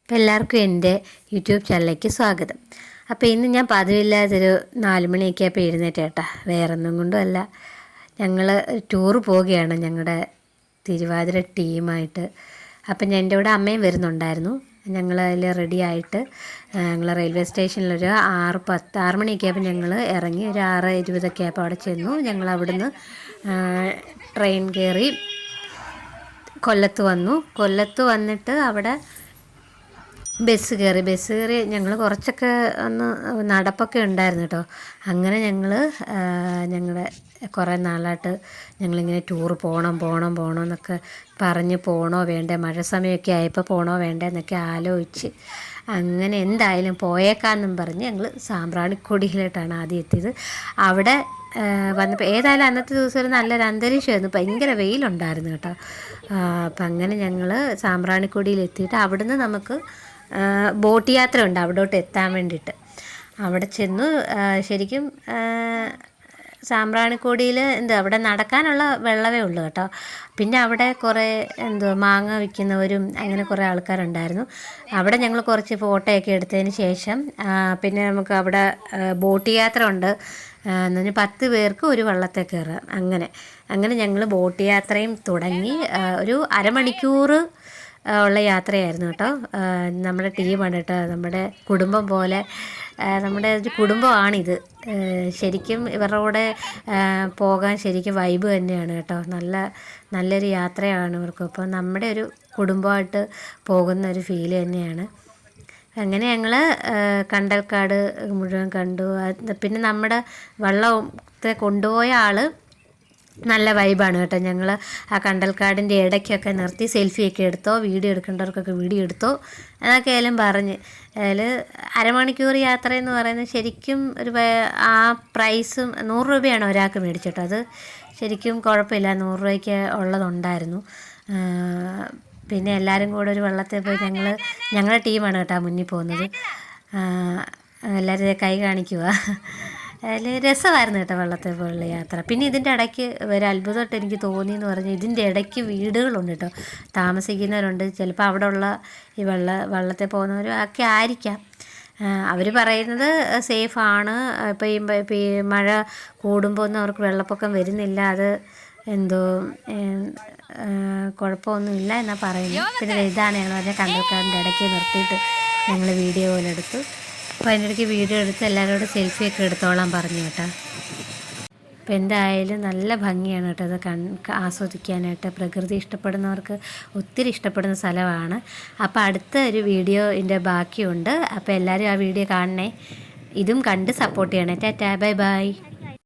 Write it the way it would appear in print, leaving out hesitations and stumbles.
അപ്പോൾ എല്ലാവർക്കും എൻ്റെ യൂട്യൂബ് ചാനലിലേക്ക് സ്വാഗതം. അപ്പോൾ ഇന്ന് ഞാൻ പതിവില്ലാതൊരു 4 മണിയൊക്കെ ആയപ്പോൾ എഴുന്നേറ്റ് കേട്ടാ. വേറൊന്നും കൊണ്ടും അല്ല, ഞങ്ങൾ ടൂറ് പോവുകയാണ് ഞങ്ങളുടെ തിരുവാതിര ടീമായിട്ട്. അപ്പം ഞാൻ എൻ്റെ കൂടെ അമ്മയും വരുന്നുണ്ടായിരുന്നു. ഞങ്ങൾ അതിൽ റെഡി ആയിട്ട് ഞങ്ങൾ റെയിൽവേ സ്റ്റേഷനിലൊരു 6 മണിയൊക്കെ ആയപ്പോൾ ഞങ്ങൾ ഇറങ്ങി. ഒരു 6:20 ആയപ്പോൾ അവിടെ ചെന്നു. ഞങ്ങൾ അവിടുന്ന് ട്രെയിൻ കയറി കൊല്ലത്ത് വന്നു. കൊല്ലത്ത് വന്നിട്ട് അവിടെ ബസ് കയറി ഞങ്ങൾ കുറച്ചൊക്കെ ഒന്ന് നടപ്പൊക്കെ ഉണ്ടായിരുന്നു കേട്ടോ. അങ്ങനെ ഞങ്ങളുടെ കുറേ നാളായിട്ട് ഞങ്ങളിങ്ങനെ ടൂറ് പോകണം എന്നൊക്കെ പറഞ്ഞ് പോകണോ വേണ്ടേ, മഴ സമയമൊക്കെ ആയപ്പോൾ പോകണോ വേണ്ടേ എന്നൊക്കെ ആലോചിച്ച് അങ്ങനെ എന്തായാലും പോയേക്കാമെന്നും പറഞ്ഞ് ഞങ്ങൾ സാമ്പ്രാണിക്കൊടിയിലോട്ടാണ് ആദ്യം എത്തിയത്. അവിടെ വന്നപ്പോൾ ഏതായാലും അന്നത്തെ ദിവസം ഒരു നല്ലൊരു അന്തരീക്ഷമായിരുന്നു, ഭയങ്കര വെയിലുണ്ടായിരുന്നു കേട്ടോ. അപ്പം അങ്ങനെ ഞങ്ങൾ സാമ്പ്രാണിക്കൊടിയിൽ എത്തിയിട്ട് അവിടുന്ന് നമുക്ക് ബോട്ട് യാത്ര ഉണ്ട് അവിടോട്ട് എത്താൻ വേണ്ടിയിട്ട്. അവിടെ ചെന്നു. ശരിക്കും സാമ്പ്രാണിക്കൊടിയിൽ അവിടെ നടക്കാനുള്ള വെള്ളമേ ഉള്ളൂ കേട്ടോ. പിന്നെ അവിടെ കുറേ മാങ്ങ വിൽക്കുന്നവരും അങ്ങനെ കുറേ ആൾക്കാരുണ്ടായിരുന്നു. അവിടെ ഞങ്ങൾ കുറച്ച് ഫോട്ടോയൊക്കെ എടുത്തതിന് ശേഷം പിന്നെ നമുക്ക് അവിടെ ബോട്ട് യാത്ര ഉണ്ട് എന്ന് പറഞ്ഞാൽ 10 പേർക്ക് ഒരു വള്ളത്തെ കയറാം. അങ്ങനെ ഞങ്ങൾ ബോട്ട് യാത്രയും തുടങ്ങി. ഒരു അരമണിക്കൂർ ഉള്ള യാത്രയായിരുന്നു കേട്ടോ. നമ്മുടെ ടീമാണ് കേട്ടോ, നമ്മുടെ കുടുംബം പോലെ, നമ്മുടെ ഒരു കുടുംബമാണിത്. ശരിക്കും ഇവരുടെ കൂടെ പോകാൻ ശരിക്കും വൈബ് തന്നെയാണ് കേട്ടോ. നല്ലൊരു യാത്രയാണ് ഇവർക്ക്. അപ്പോൾ നമ്മുടെ ഒരു കുടുംബമായിട്ട് പോകുന്ന ഒരു ഫീല് തന്നെയാണ്. അങ്ങനെ ഞങ്ങൾ കണ്ടൽക്കാട് മുഴുവൻ കണ്ടു. പിന്നെ നമ്മുടെ വള്ളത്തെ കൊണ്ടുപോയ ആൾ നല്ല വൈബാണ് കേട്ടോ. ഞങ്ങൾ ആ കണ്ടൽക്കാടിൻ്റെ ഇടയ്ക്കൊക്കെ നിർത്തി സെൽഫിയൊക്കെ എടുത്തോ, വീഡിയോ എടുക്കേണ്ടവർക്കൊക്കെ വീഡിയോ എടുത്തോ എന്നൊക്കെ ആയാലും പറഞ്ഞ്. അതിൽ അരമണിക്കൂർ യാത്രയെന്ന് പറയുന്നത് ശരിക്കും ആ പ്രൈസും 100 രൂപയാണ് ഒരാൾക്ക് മേടിച്ചിട്ടോ. അത് ശരിക്കും കുഴപ്പമില്ല, 100 രൂപയ്ക്ക് ഉള്ളതുണ്ടായിരുന്നു. പിന്നെ എല്ലാവരും കൂടെ ഒരു വള്ളത്തിൽ പോയി ഞങ്ങളുടെ ടീമാണ് കേട്ടോ മുന്നിൽ പോകുന്നത്. എല്ലാവരും കൈ കാണിക്കുക. അതിൽ രസമായിരുന്നു കേട്ടോ വള്ളത്തിൽ പോലുള്ള യാത്ര. പിന്നെ ഇതിൻ്റെ ഇടയ്ക്ക് ഒരു അത്ഭുതമായിട്ട് എനിക്ക് തോന്നിയെന്ന് പറഞ്ഞാൽ ഇതിൻ്റെ ഇടയ്ക്ക് വീടുകളുണ്ട് കേട്ടോ, താമസിക്കുന്നവരുണ്ട്. ചിലപ്പോൾ അവിടെ ഉള്ള ഈ വള്ളത്തിൽ പോകുന്നവരും ഒക്കെ ആയിരിക്കാം. അവർ പറയുന്നത് സേഫാണ്. ഇപ്പോൾ ഈ മഴ കൂടുമ്പോൾ ഒന്നും അവർക്ക് വെള്ളപ്പൊക്കം വരുന്നില്ല, അത് കുഴപ്പമൊന്നുമില്ല എന്നാണ് പറയുന്നത്. പിന്നെ ഇതാണ് ഞങ്ങൾ പറഞ്ഞാൽ കണ്ടൽക്കാടിൻ്റെ ഇടയ്ക്ക് നിർത്തിയിട്ട് ഞങ്ങൾ വീഡിയോ പോലെ എടുത്തു. അപ്പോൾ അതിൻ്റെ ഇടയ്ക്ക് വീഡിയോ എടുത്ത് എല്ലാവരോടും സെൽഫിയൊക്കെ എടുത്തോളാൻ പറഞ്ഞു കേട്ടോ. അപ്പോൾ എന്തായാലും നല്ല ഭംഗിയാണ് കേട്ടോ അത് ആസ്വദിക്കാനായിട്ട്. പ്രകൃതി ഇഷ്ടപ്പെടുന്നവർക്ക് ഒത്തിരി ഇഷ്ടപ്പെടുന്ന സ്ഥലമാണ്. അപ്പോൾ അടുത്ത ഒരു വീഡിയോൻ്റെ ബാക്കിയുണ്ട്. അപ്പോൾ എല്ലാവരും ആ വീഡിയോ കാണണേ, ഇതും കണ്ട് സപ്പോർട്ട് ചെയ്യണേ. Tata, bye bye.